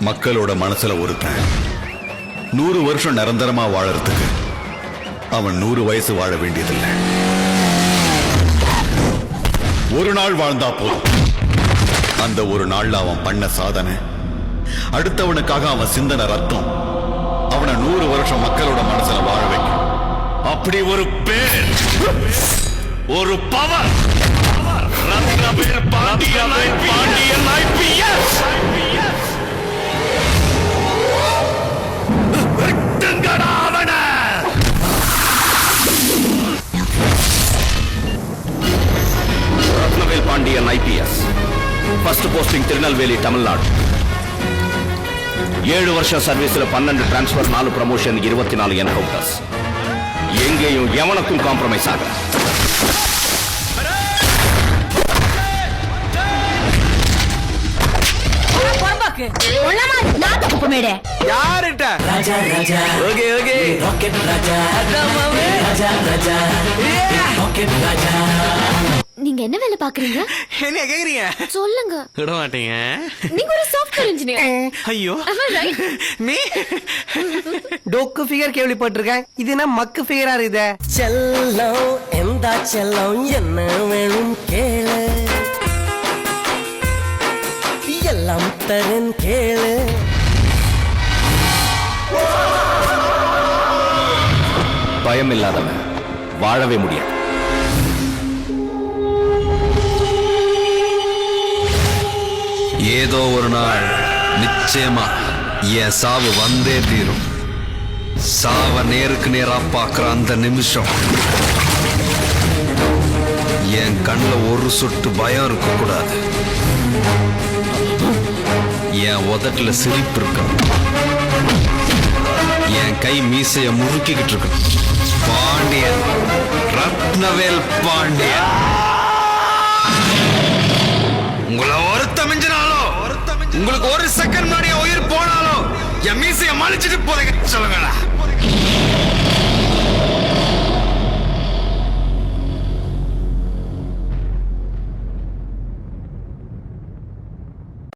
மக்களோட மனசுல ஒருத்தன் 100 வருஷம் நிரந்தரமா வாழறதுக்கு அவன் 100 வயசு வாழ வேண்டியதில்லை. ஒரு நாள் வாழ்ந்தா போதும். அந்த ஒரு நாள்ல அவன் பண்ண சாதனை, அடுத்தவனுக்காக அவன் சிந்தன ரத்தம் அவனை 100 வருஷம் மக்களோட மனசுல வாழ வைக்கும். அப்படி ஒரு பேர், ஒரு பவர், ரத்னவேல் பாண்டியன் IPS. வெட்டுங்கடா அவனை. Rathnavel Pandian IPS, first posting Tirunelveli, Tamil Nadu. 7 வருஷம் சர்வீஸ்ல 12 டிரான்ஸ்பர், 4 ப்ரமோஷன், 24 என்கவுண்டர்ஸ். எங்கேயும் எவனுக்கும் காம்ப்ரமைஸ் ஆகல. நீங்க என்ன வேலை பாக்குறீங்க? என்ன கேக்குறீங்க? சொல்லுங்க. விட மாட்டீங்க. நீங்க ஒரு சாஃப்ட்வேர் இன்ஜினியர். ஐயோ, நீ டொக்கு ஃபிகர் கேள்விப்பட்டிருக்கேன். இது என்ன மக்கு ஃபிகரா இருக்குது? செல்லம் எந்த செல்லம் என்ன வேணும் கேளு, எல்லாம் தரேன் கேளு. பயம் இல்லாதவன் வாழவே முடியாது. ஏதோ ஒரு நாள் நிச்சயமா என் சாவு வந்தே தீரும். சாவ நேருக்கு நேரா பார்க்கிற அந்த நிமிஷம் என் கண்ணுல ஒரு சொட்டு பயம் இருக்க கூடாது. என் உதட்டுல சிரிப்பு இருக்கணும். என் கை மீசைய முறுக்கிக்கிட்டு இருக்கணும். பாண்டியன், ரத்னவேல் பாண்டியன். உங்களை ஒருத்தமிஞ்சினாலோ, உங்களுக்கு ஒரு செகண்ட் முன்னாடி உயிர் போனாலும் என் மீசைய மலிச்சிட்டு போறீங்க சொல்லுங்களா.